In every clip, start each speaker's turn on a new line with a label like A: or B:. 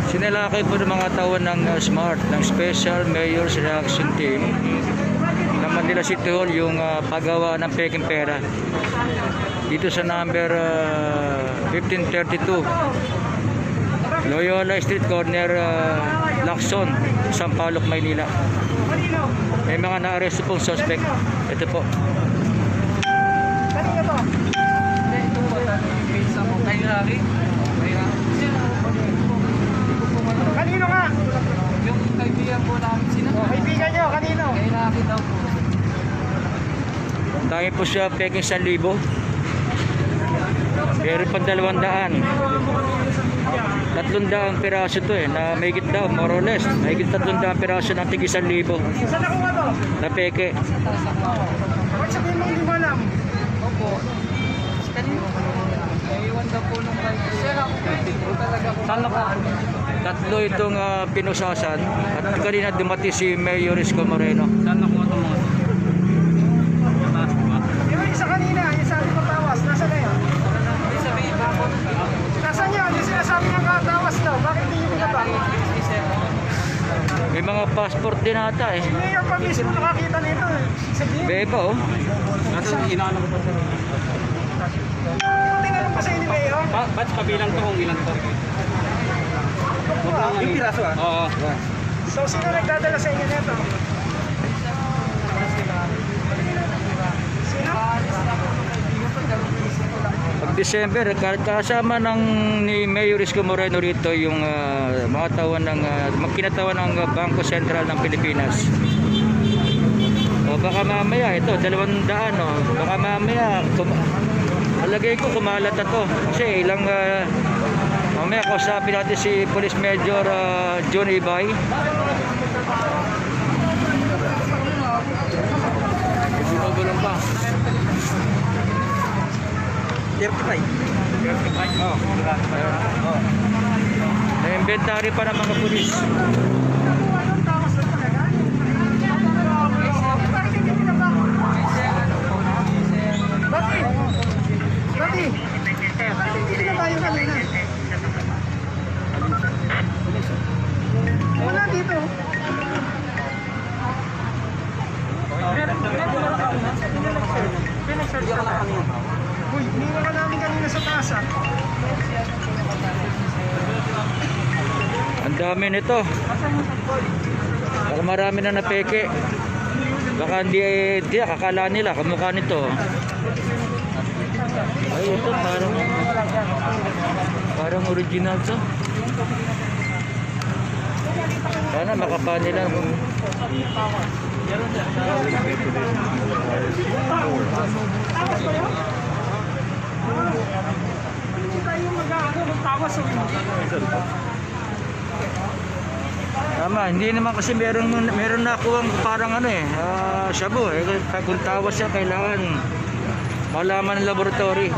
A: Sinalakay po ng mga tao ng SMART, ng Special Mayor's Reaction Team ng Manila City Hall yung paggawa ng peking pera dito sa number 1532 Loyola Street Corner, Lacson, Sampaloc, Maynila. May mga na-arresto pong suspect. Ito po.
B: Kanino nga?
C: Yung kaibigan po namin sinabi.
B: Kaibigan nyo, kanino?
C: Kaya nakakit daw po.
A: Tayo po siya peking 1,000. Meron pang 200. 300 piraso to na mahigit daw, more or less. Mahigit 300 piraso ng tig 1,000.
B: Saan nakuha to?
A: Na peke.
B: Bakit sabihin mo hindi mo alam?
C: Opo. Kanino? Naiwan daw po nung kaibigan. Sir, ako talaga po. Saan na po?
A: Tatlo itong pinusasan at kanina dumating si Mayor Isko Moreno.
C: Saan nakuha itong mga?
B: Yung isa kanina, yung sabi ko tawas, nasa na yun?
C: Hindi sabihin ba ako?
B: Nasaan yun? Yung sinasabi ng katawas daw, bakit hindi nyo pinabang?
A: May mga passport din ata eh.
B: Si Mayor pa mismo nakakita nito eh. Sabihin,
A: Beba oh.
C: Inaano ko pa sir.
B: tinanong pa sa'yo ni Mayor?
C: Ba't kabilang to kung ilan to? Yung piraso ah? Oo.
B: So sino nagdadala sa inyo nito? Sino?
A: Pag December, kasama ng ni Mayor Isko Moreno rito yung mga tawan ng kinatawan ng Bangko Sentral ng Pilipinas. O baka mamaya ito 200 oh. Baka mamaya alagay ko kumalat na to kasi ilang mamaya kausapin natin si Police Major John Ibay. Gulong pa
C: 35.
A: oh. Na-inventory pa ng mga pulis.
B: Anong tawas na talaga? Bakit hindi pinabang? Bakit? Bakit? Bakit hindi pinabang yung kanina? Wala dito. Pinag-search ka na. Uy, iniwan ka namin kanina sa taas ah.
A: Ang dami nito. Baka marami na napeke. Baka hindi kakala nila kamukha nito. Ay ito parang original to. Sana makapa nila.
B: Hindi tayo mag-aano ng tawas o
A: Tama, hindi naman kasi meron na kuwang parang shabu eh. Kung tawas siya kailangan malaman ng laboratory.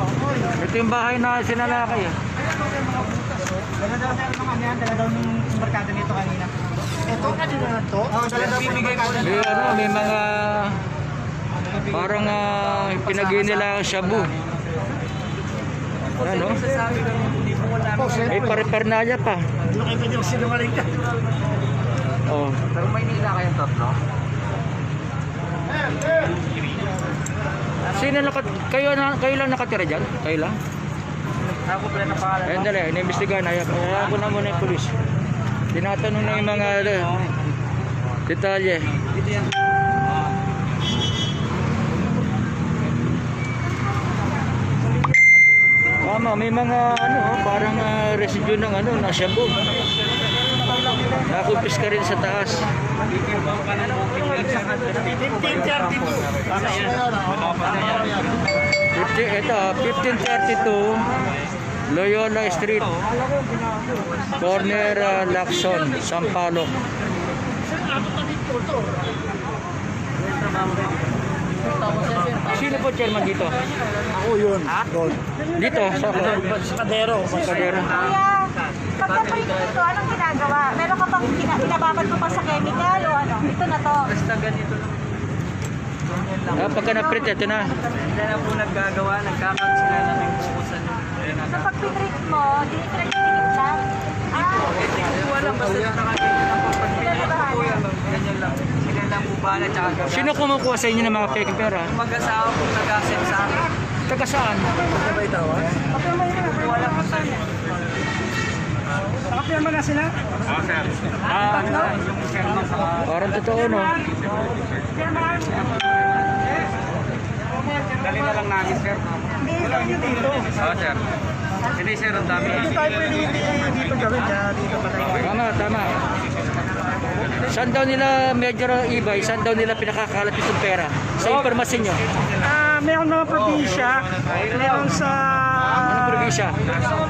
A: Ito yung bahay na sinalakay eh.
B: Dala daw ng barkada nito kanina. Ito kanina na to? Oo, dala daw bibigay mo.
A: May mga parang pinagay nila shabu. Ano? May pare-pernalya pa.
B: Nakita niyo sinungaling ka.
A: Oh.
C: Pero Maynila kayong tatlo?
A: Kayo lang nakatira diyan? Kayo lang?
C: Ako pala na pangalan.
A: Ayun dali, inimbestigahan. Ako na muna yung pulis. Tinatanong na yung mga detalye.
C: Dito yan.
A: Tama, may mga parang residue ng na shabu. Nakumpis ka rin sa taas. 1532 Loyola Street Corner, Lacson, Sampaloc. Sino po chairman dito?
B: Ako yun. Doon.
A: Dito sa
B: Padero.
A: Padero.
D: Kuya, pagka-print nito, anong ginagawa? Meron ka pang Binababad mo pa sa chemical o ano? Ito na to.
C: Basta ganito lang. Ganyan lang.
A: Pagka na-print, ito na.
C: Hindi na po naggagawa, nagkakant sila na nagpupusan.
D: So pag pinrint mo, dinitreat lang.
C: Hindi ko po alam, basta nakaganyan lang po. Pag pinili ko po yan, ganyan lang. Sila lang po bahala, tsaka gagamit.
A: Sino kumukuha sa inyo ng mga peking pera?
C: Yung mag-asawa po nag-asset sa akin.
A: Taga saan?
C: Wala po sa inyo.
B: Nakapirma na sila?
C: Yung chairman sa
A: Parang totoo, no?
C: dali na lang namin, sir.
B: Hindi, kami dito.
C: Oo, sir. Hindi, sir, ang dami.
B: Hindi tayo pwede dito gawin. Kaya dito pa tayo.
A: Tama, tama. Saan daw nila Major Ibay, saan daw nila pinakakalat itong pera? Sa impormasyon nyo.
B: Meron mga probinsya, meron sa
A: Anong probinsya?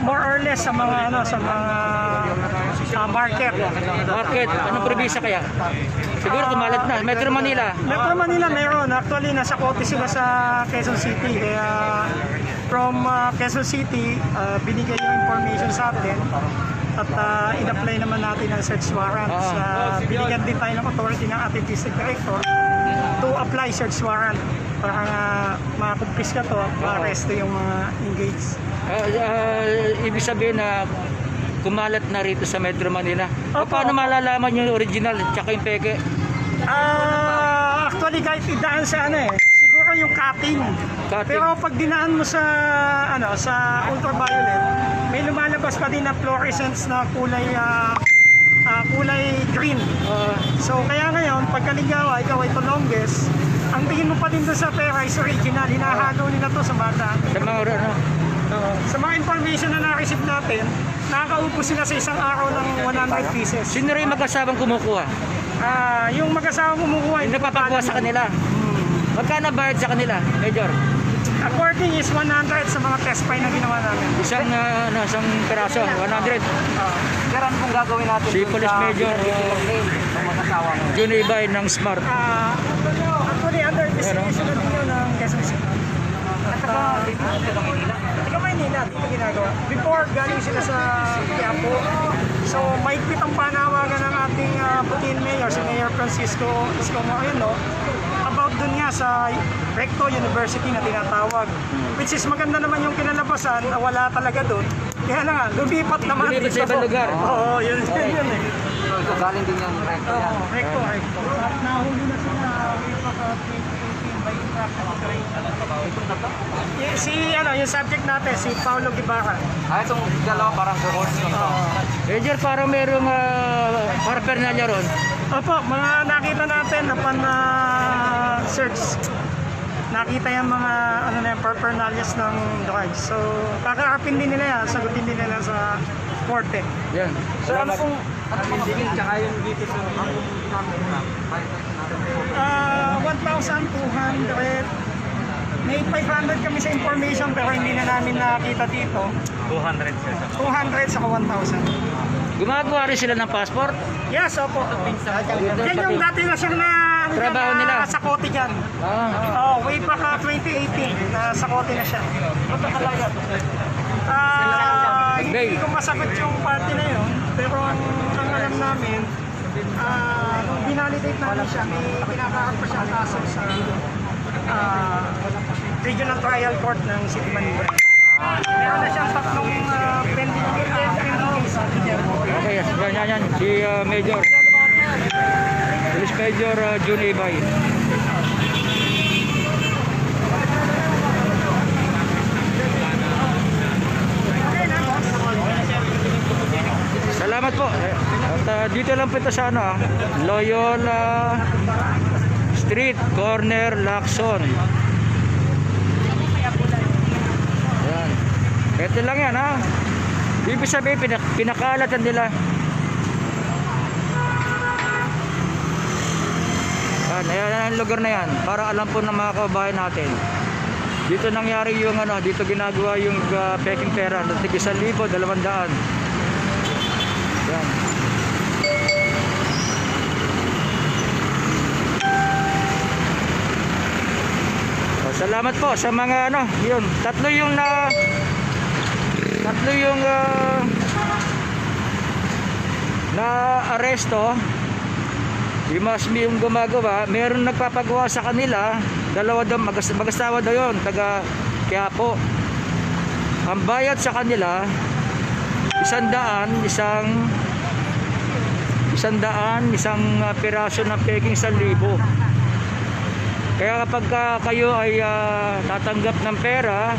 B: more or less sa mga market.
A: Bakit? Anong probinsya kaya? Siguro kumalat na. Metro Manila.
B: Metro Manila meron. Actually, nasa kote sila sa Quezon City. Kaya from Quezon City, binigay yung information sa atin. At in-apply naman natin ang search warrant. Binigyan din tayo ng authority ng ating district director to apply search warrant para makakumpis ka to at ma-arresto yung mga engaged.
A: Ibig sabihin na kumalat na rito sa Metro Manila. O paano malalaman yung original at saka yung peke?
B: Actually, kahit idaan sa siguro yung cutting. Pero pag dinaan mo sa sa ultraviolet, may lumalabas pa din na fluorescence na kulay green. So kaya ngayon, pagkaligawa, ikaw ay longest, ang tingin mo pa din doon sa pera is original. Hinahalo nila to sa mata.
A: Sa mga ano?
B: Sa mga information na na-receive natin, nakakaupo sila sa isang araw ng 100 pieces.
A: Sino rin mag-asabang kumukuha?
B: Yung mag-asawa kumukuha,
A: Yung napapakuha sa kanila. Magkano bayad sa kanila, Major?
B: according is 100 sa mga test file na ginawa namin.
A: Isang peraso, 100.
C: Karan pong gagawin natin.
A: Si Police Major
C: Sa mag-asawa mo.
A: Jun Ibay ng Smart.
B: Actually, under investigation na din yun ng Quezon City.
C: At saka, dito sa Manila.
B: Taga Maynila, dito ginagawa. Before, galing sila sa Quiapo. So, maigpit ang panawagan ng ating Putin Mayor, si Mayor Francisco Isko Moreno, about dun nga sa Recto University na tinatawag. Which is maganda naman yung kinalabasan, wala talaga dun. Kaya na nga, lumipat naman.
A: Lumipat sa ibang lugar.
B: Oo, yun eh.
C: So, galing din yung recto yan.
B: Recto. At nahuli na sila way back 2018 by infraction rate. Yung subject natin, si Paulo Guevara.
C: Itong dalawa parang rewards lang to.
A: Major, parang merong paraphernalia ron.
B: Opo, mga nakita natin upon search. Nakita yung mga paraphernalia ng drugs. So, kakaharapin din nila yan, sagutin din nila sa korte.
A: Yan.
C: So, ano
A: Salamat.
C: pong binding tsaka yung dito sa namin?
B: 1,200. May 500 kami sa information pero hindi na namin nakita dito.
C: 200 sir.
B: 200 saka 1,000.
A: Gumagawa rin sila ng passport?
B: Yes, opo. Yan yung dati na siyang
A: Trabaho nila.
B: sa kote dyan. Way back 2018, nasa kote na siya. Hindi ko masagot yung party na yun, pero ang alam namin, nung binalidate namin siya, may pinakaharap pa siya kaso sa Regional Trial Court ng City Manila. Meron na siyang tatlong pending case.
A: Okay, yan. Si Major. Police Major Jun Ibay. Salamat po. At dito lang po ito sa Loyola Street, corner Lacson. Yan. Ito lang yan, ha. Ibig sabihin, pinakalatan nila. Ayan ang lugar na yan. Para alam po ng mga kababayan natin. Dito nangyari yung dito ginagawa yung peking pera. Tig 1,200. Yan. Salamat po sa mga yun. Tatlo yung na aresto. Yung yung gumagawa, meron nagpapagawa sa kanila, dalawa daw, mag-asawa daw yun, taga Quiapo. Ang bayad sa kanila, 100, isang piraso ng peking 1,000. Kaya kapag kayo ay tatanggap ng pera,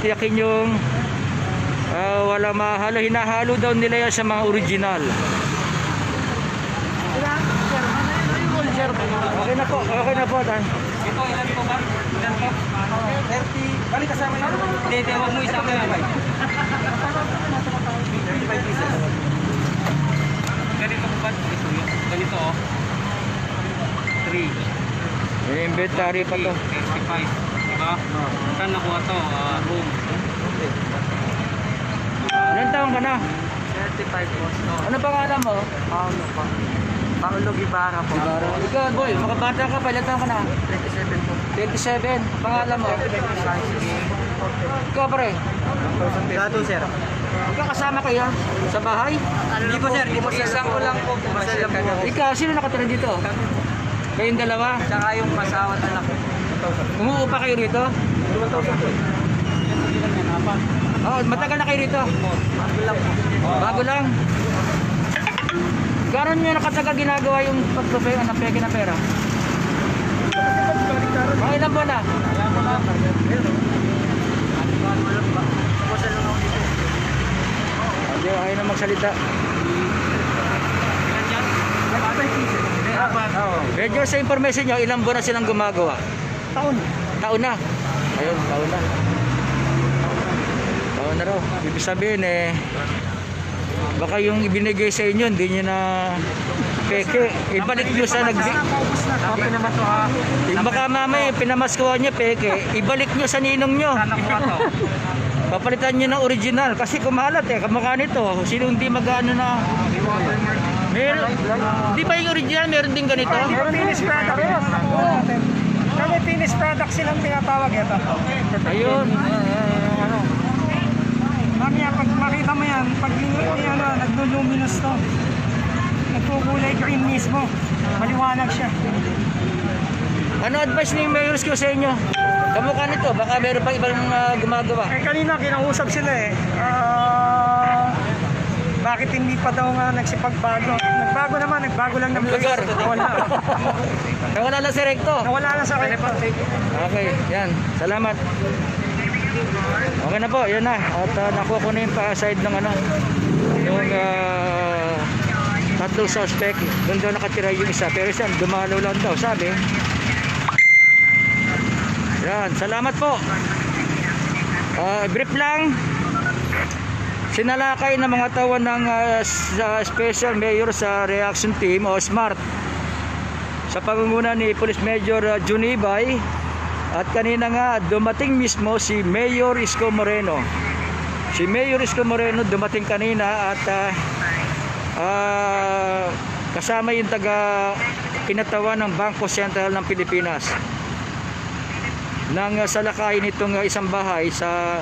A: tiyakin yung wala mahalo, hinahalo daw nila yan sa mga original. Okay na po, Dan.
C: Ito, ilan po ba? Ilan po? 30. Balik kasama yun. Hindi, huwag mo isama yun. 35 pieces. Ganito po ba? Ito yun. Ganito oh. 3.
A: May inventory pa to.
C: 35. Diba? Saan nakuha to? Room.
A: Ilan taon ka na?
C: 35 po.
A: Ano pangalan mo?
C: Paulo Guevara po.
A: Ikaw, boy, makabata ka pa. Ilan taon ka na?
C: 27 po.
A: 27. Pangalan mo? Ikaw, pre.
C: Gato, sir.
A: Magkakasama kayo sa bahay?
C: Hindi po, sir. Isang ko lang po. Masal lang po.
A: Ikaw, sino nakatira dito? Kayong dalawa?
C: Tsaka yung masawa at anak.
A: Umuupa kayo rito?
C: 2,000 po.
A: Oh, matagal na kayo rito?
C: Bago lang po.
A: Bago lang? Gano'n nyo nakatagal ginagawa yung pagpapay ng peke ng pera? Mga ilang buwan na? Hindi, ayaw na magsalita. Medyo sa information nyo, ilang buwan na silang gumagawa?
B: Taon.
A: Taon na. Ayun, taon na. Taon na raw. Ibig sabihin baka yung ibinigay sa inyo, hindi nyo na peke. Ibalik nyo sa baka mamaya pinamaskuhan nyo peke. Ibalik nyo sa ninong nyo. Papalitan nyo ng original. Kasi kumalat kamukha nito. Sino hindi mag-ano na. Meron. Di ba yung original meron din ganito?
B: Meron finished product. May finished product silang tinatawag ito.
A: Ayun.
B: Mamaya pag makita mo yan, pag nagluminous to, nagkukulay green mismo, maliwanag siya.
A: Ano advice ni Mayor Isko sa inyo? Kamukha nito, baka meron pa ibang gumagawa.
B: Kanina kinausap sila bakit hindi pa daw nga nagsipagbago? Nagbago lang ng
A: Lugar.
B: Nawala.
A: Nawala lang si Recto.
B: Nawala na sa kanya.
A: Okay, yan. Salamat. Okay na po, yun na. At nakuha ko na yung pa-side ng yung tatlong suspect. Doon daw nakatira yung isa. Pero isa, dumalaw lang daw, sabi. Yan, salamat po. Brief lang. Sinalakay ng mga tao ng Special Mayor sa Reaction Team o SMART sa pangunguna ni Police Major Junibay. At kanina nga dumating mismo si Mayor Isko Moreno. Si Mayor Isko Moreno dumating kanina at kasama yung taga kinatawan ng Bangko Sentral ng Pilipinas. Nang salakay nitong isang bahay sa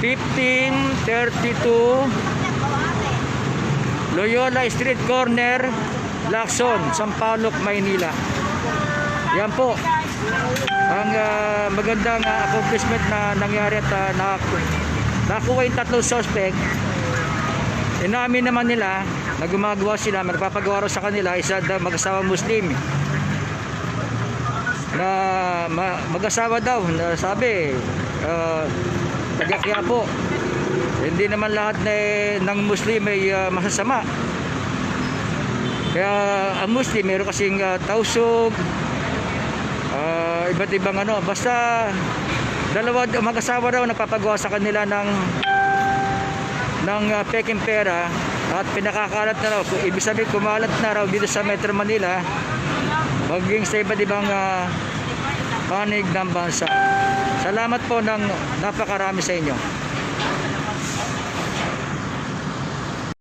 A: 1532 Loyola Street Corner, Lacson, Sampaloc, Maynila. Yan po ang magandang accomplishment na nangyari at nakuha yung tatlong suspect. Inamin naman nila na gumagawa sila, magpapagawa sa kanila isa mag-asawang Muslim na mag-asawa daw na sabi taga po. Hindi naman lahat ng Muslim ay masasama. Kaya ang Muslim meron kasing tausog, iba't ibang basta dalawa mag-asawa raw nagpapagawa sa kanila ng peking pera at pinakakalat na raw. Ibig sabihin kumalat na raw dito sa Metro Manila maging sa iba't ibang panig ng bansa. Salamat po ng napakarami sa inyo.